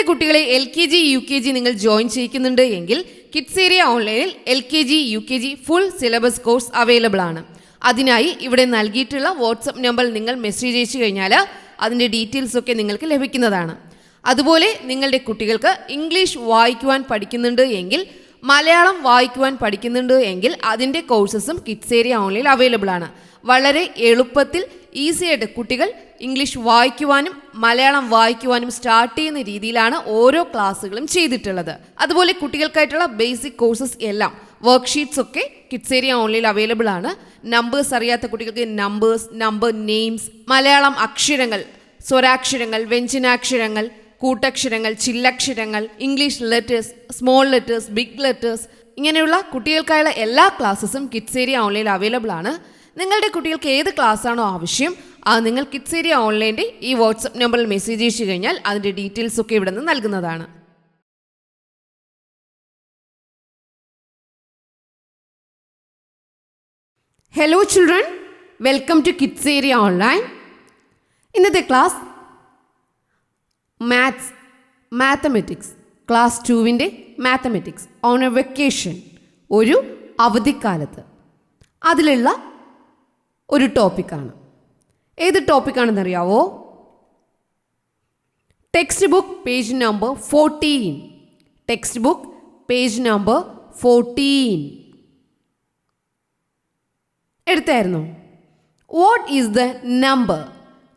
നിങ്ങളുടെ കുട്ടികളെ LKG UKG നിങ്ങൾ ജോയിൻ ചെയ്യിക്കുന്നുണ്ട് എങ്കിൽ കിഡ്സ് ഏരിയ ഓൺലൈനിൽ LKG UKG full syllabus course available ആണ്. അതിനായി ഇവിടെ നൽകിയിട്ടുള്ള വാട്സപ്പ് നമ്പറിൽ നിങ്ങൾ മെസ്സേജ് അയച്ചു കഴിഞ്ഞാൽ അതിൻ്റെ ഡീറ്റെയിൽസ് ഒക്കെ നിങ്ങൾക്ക് ലഭിക്കുന്നതാണ്. അതുപോലെ നിങ്ങളുടെ കുട്ടികൾക്ക് ഇംഗ്ലീഷ് വായിക്കുവാൻ പഠിക്കുന്നുണ്ട് എങ്കിൽ, മലയാളം വായിക്കുവാൻ പഠിക്കുന്നുണ്ട് എങ്കിൽ അതിൻ്റെ കോഴ്സസും കിഡ്സ് ഏരിയ ഓൺലൈനിൽ അവൈലബിൾ ആണ്. വളരെ എളുപ്പത്തിൽ ഈസി ആയിട്ട് കുട്ടികൾ ഇംഗ്ലീഷ് വായിക്കുവാനും മലയാളം വായിക്കുവാനും സ്റ്റാർട്ട് ചെയ്യുന്ന രീതിയിലാണ് ഓരോ ക്ലാസ്സുകളും ചെയ്തിട്ടുള്ളത്. അതുപോലെ കുട്ടികൾക്കായിട്ടുള്ള ബേസിക് കോഴ്സസ് എല്ലാം വർക്ക്ഷീറ്റ്സ് ഒക്കെ കിഡ്സ് ഏരിയ ഓൺലൈനിൽ അവൈലബിൾ ആണ്. നമ്പേഴ്സ് അറിയാത്ത കുട്ടികൾക്ക് നമ്പർ നെയിംസ്, മലയാളം അക്ഷരങ്ങൾ, സ്വരാക്ഷരങ്ങൾ, വ്യഞ്ജനാക്ഷരങ്ങൾ, കൂട്ടക്ഷരങ്ങൾ, ചില്ലക്ഷരങ്ങൾ, English letters, small letters, big letters, ഇങ്ങനെയുള്ള കുട്ടികൾക്കായുള്ള എല്ലാ ക്ലാസ്സസും കിഡ്സ് ഏരിയ ഓൺലൈനിൽ അവൈലബിൾ ആണ്. നിങ്ങളുടെ കുട്ടികൾക്ക് ഏത് ക്ലാസ്സാണോ ആവശ്യം അത് നിങ്ങൾ കിഡ്സ് ഏരിയ ഓൺലൈൻ്റെ ഈ വാട്സപ്പ് നമ്പറിൽ മെസ്സേജ് അയച്ചു കഴിഞ്ഞാൽ അതിൻ്റെ ഡീറ്റെയിൽസ് ഒക്കെ ഇവിടെ നിന്ന് നൽകുന്നതാണ്. Hello children, welcome to kids area online. ഇന്നത്തെ ക്ലാസ് മാത്തമെറ്റിക്സ് ക്ലാസ് 2വിൻ്റെ മാത്തമെറ്റിക്സ് ഓൺ എ വെക്കേഷൻ, ഒരു അവധിക്കാലത്ത് അതിലുള്ള ഒരു ടോപ്പിക്കാണ്. ഏത് ടോപ്പിക്കാണെന്നറിയാവോ? Text book page number 14. Text book page number 14 എടുത്തായിരുന്നു. What is the number?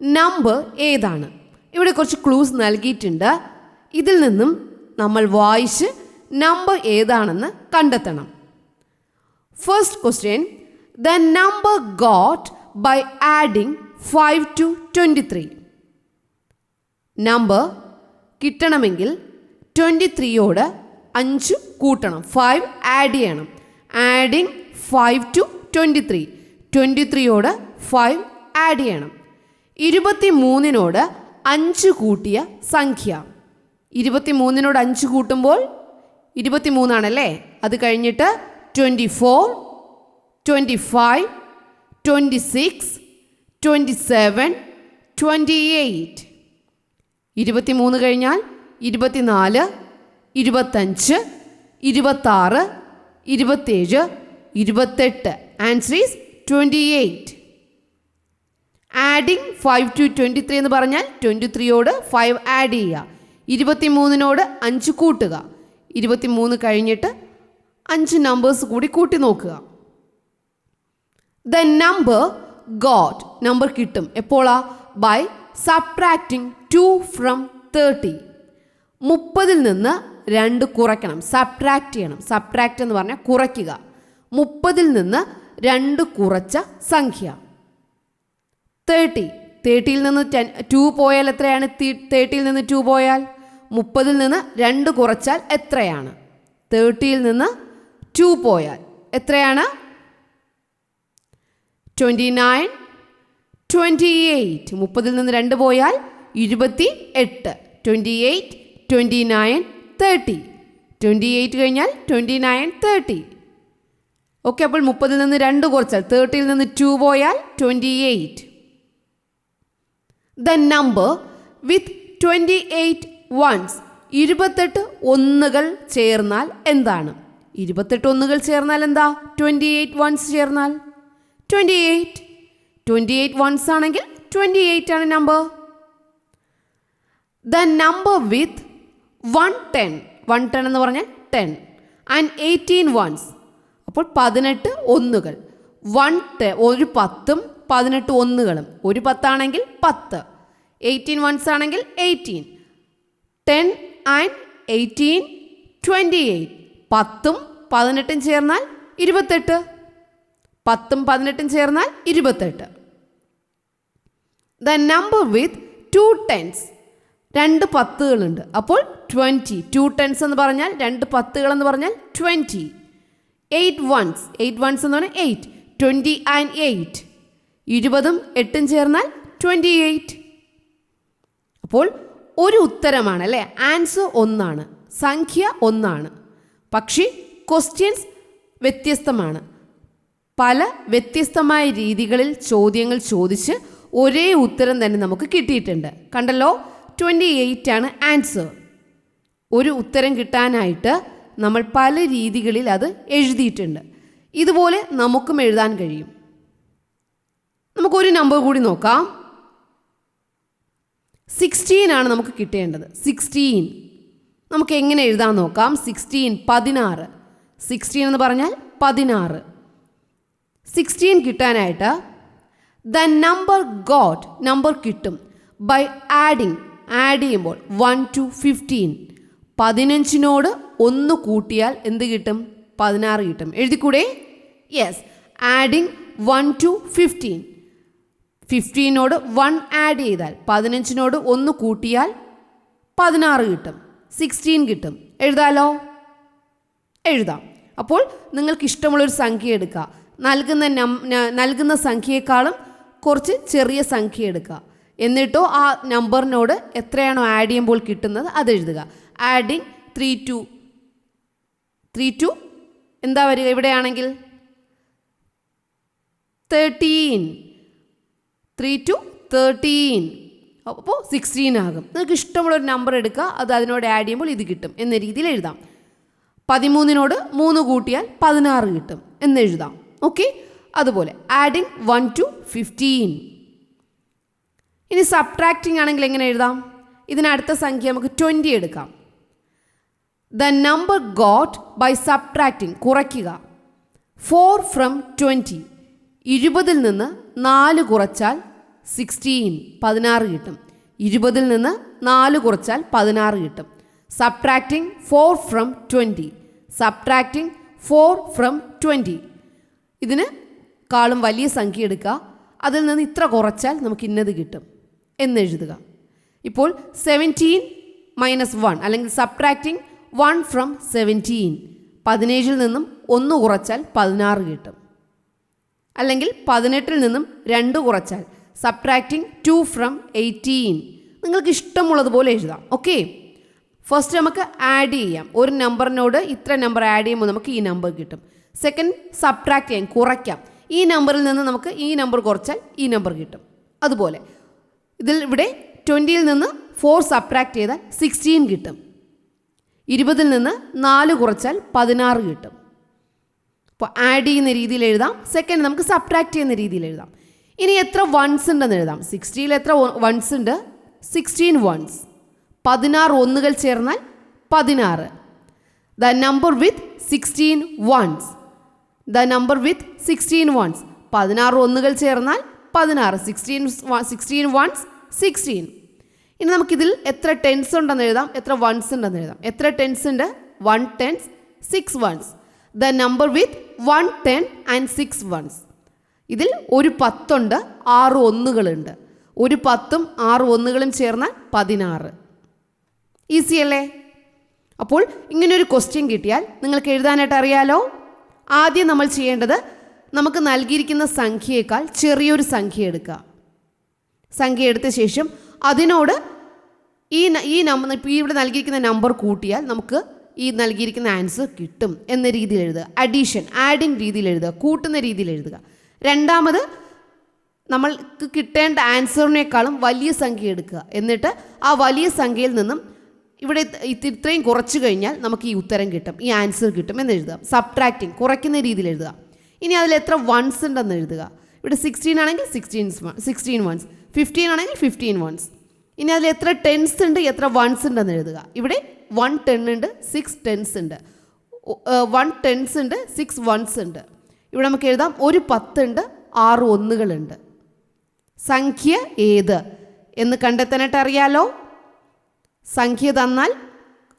Number ഏതാണ്? ഇവിടെ കുറച്ച് ക്ലൂസ് നൽകിയിട്ടുണ്ട്. ഇതിൽ നിന്നും നമ്മൾ വായിച്ച് നമ്പർ ഏതാണെന്ന് കണ്ടെത്തണം. First question, the number got by adding 5 to 23. Number കിട്ടണമെങ്കിൽ 23യോട് 5 കൂട്ടണം, 5 ആഡ് ചെയ്യണം. ആഡിങ് 5 to 23, 23യോട് 5 ആഡ് ചെയ്യണം. 23നോട് 5 കൂട്ടിയ സംഖ്യ, 23നോട് 5 കൂട്ടുമ്പോൾ 23 ആണല്ലേ. അത് കഴിഞ്ഞിട്ട് 24, 25, 26, 27, 28. 23 കഴിഞ്ഞാൽ 24, 25, 26, 27, 28. Answer is 28. ആഡിങ് 5 to 23 എന്ന് പറഞ്ഞാൽ 23യോട് 5 ആഡ് ചെയ്യുക, 23നോട് 5 കൂട്ടുക, 23 കഴിഞ്ഞിട്ട് 5 നമ്പേഴ്സ് കൂടി കൂട്ടി നോക്കുക. ദ നമ്പർ ഗോട്ട്, നമ്പർ കിട്ടും എപ്പോഴാ? By subtracting 2 from 30. 30ൽ നിന്ന് 2 കുറയ്ക്കണം, സബ്ട്രാക്റ്റ് ചെയ്യണം. സബ്ട്രാക്റ്റ് എന്ന് പറഞ്ഞാൽ കുറയ്ക്കുക. 30ൽ നിന്ന് 2 കുറച്ച സംഖ്യ 30. 30ൽ നിന്ന് 2 പോയാൽ എത്രയാണ്? 30ൽ നിന്ന് 2 പോയാൽ 30ൽ നിന്ന് 2 കുറച്ചാൽ എത്രയാണ്? 30ൽ നിന്ന് 2 പോയാൽ എത്രയാണ്? 29, 28. 30ൽ നിന്ന് 2 പോയാൽ 28. 28, 29, 30. 28 കഴിഞ്ഞാൽ 29, 30. ഓക്കെ, അപ്പോൾ 30ൽ നിന്ന് 2 കുറച്ചാൽ 30ൽ നിന്ന് 2 പോയാൽ 28. ദ നമ്പർ വിത്ത് 28 വൺസ്, 28 ഒന്നുകൾ ചേർന്നാൽ എന്താണ്? 28 ഒന്നുകൾ ചേർന്നാൽ എന്താ? 28 വൺസ് ചേർന്നാൽ 28. 28 വൺസ് ആണെങ്കിൽ 28 ആണ് നമ്പർ. ദ നമ്പർ വിത്ത് 110, 110 എന്ന് പറഞ്ഞാൽ 10 ആൻഡ് 18 വൺസ്, അപ്പോൾ 18 ഒന്നുകൾ. ഒരു 10ഉം 18 ഒന്നുകളും. ഒരു 10 ആണെങ്കിൽ 10, 18 വൺസ് ആണെങ്കിൽ 18. 10 ആൻഡ് 18, 28. 10ഉം 18ഉം ചേർന്നാൽ 28. 10ഉം 18ഉം ചേർന്നാൽ 28. ദ നമ്പർ വിത്ത് 2 10s, 2 10കളുണ്ട്, അപ്പോൾ 20. 2 10s എന്ന് പറഞ്ഞാൽ 2 10കൾ എന്ന് പറഞ്ഞാൽ 20. 8 വൺസ്, 8 വൺസ് എന്ന് പറഞ്ഞാൽ 8. 20 ആൻഡ് 8, 20ഉം 8ഉം ചേർന്നാൽ 28. അപ്പോൾ ഒരു ഉത്തരമാണ് അല്ലേ? ആൻസർ ഒന്നാണ്, സംഖ്യ ഒന്നാണ്. പക്ഷേ ക്വസ്റ്റ്യൻസ് വ്യത്യസ്തമാണ്. പല വ്യത്യസ്തമായ രീതികളിൽ ചോദ്യങ്ങൾ ചോദിച്ച് ഒരേ ഉത്തരം തന്നെ നമുക്ക് കിട്ടിയിട്ടുണ്ട്. കണ്ടല്ലോ, 28 ആണ് ആൻസർ. ഒരു ഉത്തരം കിട്ടാനായിട്ട് നമ്മൾ പല രീതികളിൽ അത് എഴുതിയിട്ടുണ്ട്. ഇതുപോലെ നമുക്കും എഴുതാൻ കഴിയും. നമുക്കൊരു നമ്പർ കൂടി നോക്കാം. 16 ആണ് നമുക്ക് കിട്ടേണ്ടത്. 16 നമുക്ക് എങ്ങനെ എഴുതാൻ നോക്കാം. 16 16. 16 എന്ന് പറഞ്ഞാൽ 16. 16 കിട്ടാനായിട്ട് ദ നമ്പർ ഗോട്ട്, നമ്പർ കിട്ടും ബൈ ആഡിങ്, ആഡ് ചെയ്യുമ്പോൾ 1 to 15. 15നോട് 1 കൂട്ടിയാൽ എന്ത് കിട്ടും? 16 കിട്ടും. എഴുതിക്കൂടെ? യെസ്. Adding 1 to 15. 15നോട് 1 ആഡ് ചെയ്താൽ 15നോട് 1 കൂട്ടിയാൽ 16 കിട്ടും. 16 കിട്ടും. എഴുതാലോ? എഴുതാം. അപ്പോൾ നിങ്ങൾക്ക് ഇഷ്ടമുള്ളൊരു സംഖ്യ എടുക്കുക. നൽകുന്ന സംഖ്യയെക്കാളും കുറച്ച് ചെറിയ സംഖ്യ എടുക്കുക. എന്നിട്ടോ ആ നമ്പറിനോട് എത്രയാണോ ആഡ് ചെയ്യുമ്പോൾ കിട്ടുന്നത് അത് എഴുതുക. ആഡിങ് 3 to എന്താ വരിക? ഇവിടെയാണെങ്കിൽ 13. 3 to 13. അപ്പോൾ 16 ആകും. നിങ്ങൾക്ക് ഇഷ്ടമുള്ളൊരു നമ്പർ എടുക്കുക, അത് അതിനോട് ആഡ് ചെയ്യുമ്പോൾ ഇത് കിട്ടും എന്ന രീതിയിൽ എഴുതാം. 13നോട് 3 കൂട്ടിയാൽ 16 കിട്ടും എന്നെഴുതാം. ഓക്കെ. അതുപോലെ ആഡിങ് 1 to 15. ഇനി സബ്ട്രാക്റ്റിംഗ് ആണെങ്കിൽ എങ്ങനെ എഴുതാം? ഇതിനടുത്ത സംഖ്യ നമുക്ക് 20 എടുക്കാം. The number got by subtracting, കുറയ്ക്കുക. 4 from 20. 20 നിന്ന് 4 കുറച്ചാൽ 16, 16 കിട്ടും. 20 നിന്ന് 4 കുറച്ചാൽ 16 കിട്ടും. Subtracting 4 from 20. Subtracting 4 from 20. ഇതിന് കാളും വലിയ സംഖ്യ എടുക്കുക. അതിൽ നിന്ന് ഇത്ര കുറച്ചാൽ നമുക്ക് ഇന്നത് കിട്ടും എന്നെഴുതുക. ഇപ്പോൾ 17 - 1 അല്ലെങ്കിൽ സബ്ട്രാക്റ്റിംഗ് 1 from 17. 17 നിന്നും 1 കുറച്ചാൽ 16 കിട്ടും. അല്ലെങ്കിൽ 18 നിന്നും 2 കുറച്ചാൽ സബ്ട്രാക്റ്റിംഗ് 2 from 18. നിങ്ങൾക്ക് ഇഷ്ടമുള്ളതുപോലെ എഴുതാം. ഓക്കെ. ഫസ്റ്റ് നമുക്ക് ആഡ് ചെയ്യാം. ഒരു നമ്പറിനോട് ഇത്ര നമ്പർ ആഡ് ചെയ്യുമ്പോൾ നമുക്ക് ഈ നമ്പർ കിട്ടും. സെക്കൻഡ് സബ്ട്രാക്ട് ചെയ്യാം, കുറയ്ക്കാം. ഈ നമ്പറിൽ നിന്ന് നമുക്ക് ഈ നമ്പർ കുറച്ചാൽ ഈ നമ്പർ കിട്ടും. അതുപോലെ ഇവിടെ 20 നിന്ന് 4 സബ്ട്രാക്ട് ചെയ്താൽ 16 കിട്ടും. 20 നിന്ന് 4 കുറച്ചാൽ 16 കിട്ടും. അപ്പോൾ ആഡ് ചെയ്യുന്ന രീതിയിൽ എഴുതാം. സെക്കൻഡ് നമുക്ക് സബ്ട്രാക്ട് ചെയ്യുന്ന രീതിയിൽ എഴുതാം. ഇനി എത്ര വൺസ് ഉണ്ടെന്ന് എഴുതാം. 60ൽ എത്ര വൺസ് ഉണ്ട്? 16 വൺസ്. 16 ഒന്നുകൾ ചേർന്നാൽ 16. The number with 16 ones. The number with 16 ones. 16 ഒന്നുകൾ ചേർന്നാൽ 16. 16 വൺസ് 16. ഇനി നമുക്കിതിൽ എത്ര ടെൻസ് ഉണ്ടെന്ന് എഴുതാം, എത്ര വൺസ് ഉണ്ടെന്ന് എഴുതാം. എത്ര ടെൻസ് ഉണ്ട്? 1 tens, 6 ones. The number with 1 10 and 6 ones. ഇതിൽ ഒരു 10 ഉണ്ട്, 6 ഒന്നുകളുണ്ട്. ഒരു 10ഉം 6 ഒന്നുകളും ചേർന്നാൽ 16. ഈസി അല്ലേ? അപ്പോൾ ഇങ്ങനൊരു ക്വസ്റ്റ്യൻ കിട്ടിയാൽ നിങ്ങൾക്ക് എഴുതാനായിട്ട് അറിയാലോ. ആദ്യം നമ്മൾ ചെയ്യേണ്ടത് നമുക്ക് നൽകിയിരിക്കുന്ന സംഖ്യയേക്കാൾ ചെറിയൊരു സംഖ്യ എടുക്കുക. സംഖ്യ എടുത്ത ശേഷം അതിനോട് ഈ നമ്പർ, ഇപ്പോൾ ഇവിടെ നൽകിയിരിക്കുന്ന നമ്പർ കൂട്ടിയാൽ നമുക്ക് ഈ നൽകിയിരിക്കുന്ന ആൻസർ കിട്ടും എന്ന രീതിയിൽ എഴുതുക. അഡീഷൻ, ആഡിങ് രീതിയിൽ എഴുതുക, കൂട്ടുന്ന രീതിയിൽ എഴുതുക. രണ്ടാമത് നമ്മൾക്ക് കിട്ടേണ്ട ആൻസറിനേക്കാളും വലിയ സംഖ്യ എടുക്കുക. എന്നിട്ട് ആ വലിയ സംഖ്യയിൽ നിന്നും ഇവിടെ ഇത്രയും കുറച്ച് കഴിഞ്ഞാൽ നമുക്ക് ഈ ഉത്തരം കിട്ടും, ഈ ആൻസർ കിട്ടും എന്ന് എഴുതുക. സബ്ട്രാക്റ്റിംഗ്, കുറയ്ക്കുന്ന രീതിയിൽ എഴുതുക. ഇനി അതിൽ എത്ര വൺസ് ഉണ്ടെന്ന് എഴുതുക. ഇവിടെ 16 ആണെങ്കിൽ 16 വൺസ്, 15 ആണെങ്കിൽ 15 വൺസ്. ഇനി അതിൽ എത്ര ടെൻസ് ഉണ്ട്, എത്ര വൺസ് ഉണ്ടെന്ന് എഴുതുക. ഇവിടെ 1 10 ഉണ്ട്, 6 ടെൻസ് ഉണ്ട്. 1 ടെൻസ് ഉണ്ട്, 6 വൺസ് ഉണ്ട്. ഇവിടെ നമുക്ക് എഴുതാം ഒരു 10 ഉണ്ട്, 6 ഒന്നുകളുണ്ട്. സംഖ്യ ഏത് എന്ന് കണ്ടെത്താനായിട്ട് അറിയാലോ. സംഖ്യ തന്നാൽ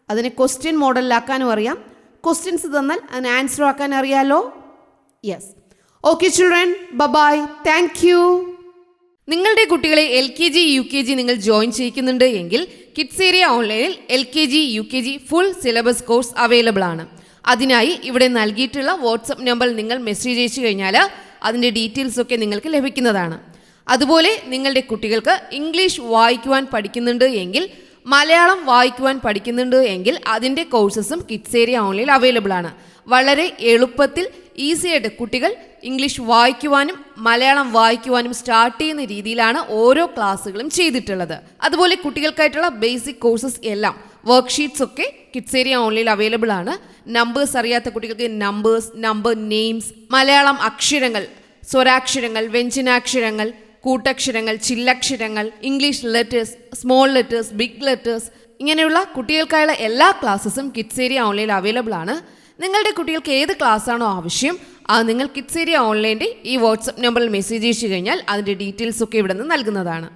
അതിനെ ക്വസ്റ്റ്യൻ മോഡലിലാക്കാനും അറിയാം. ക്വസ്റ്റ്യൻസ് തന്നാൽ അതിന് ആൻസർ ആക്കാൻ അറിയാലോ. Yes. Okay children, bye, thank you. നിങ്ങളുടെ കുട്ടികളെ LKG UKG നിങ്ങൾ ജോയിൻ ചെയ്യിക്കുന്നുണ്ട് എങ്കിൽ കിഡ്സ് ഏരിയ ഓൺലൈനിൽ LKG UKG full syllabus course available ആണ്. അതിനായി ഇവിടെ നൽകിയിട്ടുള്ള വാട്സപ്പ് നമ്പറിൽ നിങ്ങൾ മെസ്സേജ് അയച്ചു കഴിഞ്ഞാൽ അതിൻ്റെ ഡീറ്റെയിൽസ് ഒക്കെ നിങ്ങൾക്ക് ലഭിക്കുന്നതാണ്. അതുപോലെ നിങ്ങളുടെ കുട്ടികൾക്ക് ഇംഗ്ലീഷ് വായിക്കുവാൻ പഠിക്കുന്നുണ്ട് എങ്കിൽ, മലയാളം വായിക്കുവാൻ പഠിക്കുന്നുണ്ട് എങ്കിൽ അതിൻ്റെ കോഴ്സസും കിഡ്സ് ഏരിയ ഓൺലൈനിൽ അവൈലബിൾ ആണ്. വളരെ എളുപ്പത്തിൽ ഈസിയായിട്ട് കുട്ടികൾ ഇംഗ്ലീഷ് വായിക്കുവാനും മലയാളം വായിക്കുവാനും സ്റ്റാർട്ട് ചെയ്യുന്ന രീതിയിലാണ് ഓരോ ക്ലാസ്സുകളും ചെയ്തിട്ടുള്ളത്. അതുപോലെ കുട്ടികൾക്കായിട്ടുള്ള ബേസിക് കോഴ്സസ് എല്ലാം വർക്ക്ഷീറ്റ്സ് ഒക്കെ കിഡ്സ് ഏരിയ ഓൺലൈനിൽ അവൈലബിൾ ആണ്. നമ്പേഴ്സ് അറിയാത്ത കുട്ടികൾക്ക് നമ്പർ നെയിംസ്, മലയാളം അക്ഷരങ്ങൾ, സ്വരാക്ഷരങ്ങൾ, വ്യഞ്ജനാക്ഷരങ്ങൾ, കൂട്ടക്ഷരങ്ങൾ, ചില്ലക്ഷരങ്ങൾ, English letters, small letters, big letters, ഇങ്ങനെയുള്ള കുട്ടികൾക്കായുള്ള എല്ലാ ക്ലാസ്സസും കിഡ്സ് ഏരിയ ഓൺലൈനിൽ അവൈലബിൾ ആണ്. നിങ്ങളുടെ കുട്ടികൾക്ക് ഏത് ക്ലാസ്സാണോ ആവശ്യം അത് നിങ്ങൾ കിഡ്സ് ഏരിയ ഓൺലൈൻ്റെ ഈ വാട്സപ്പ് നമ്പറിൽ മെസ്സേജ് അയച്ചു കഴിഞ്ഞാൽ അതിൻ്റെ ഡീറ്റെയിൽസ് ഒക്കെ ഇവിടെ നിന്ന് നൽകുന്നതാണ്.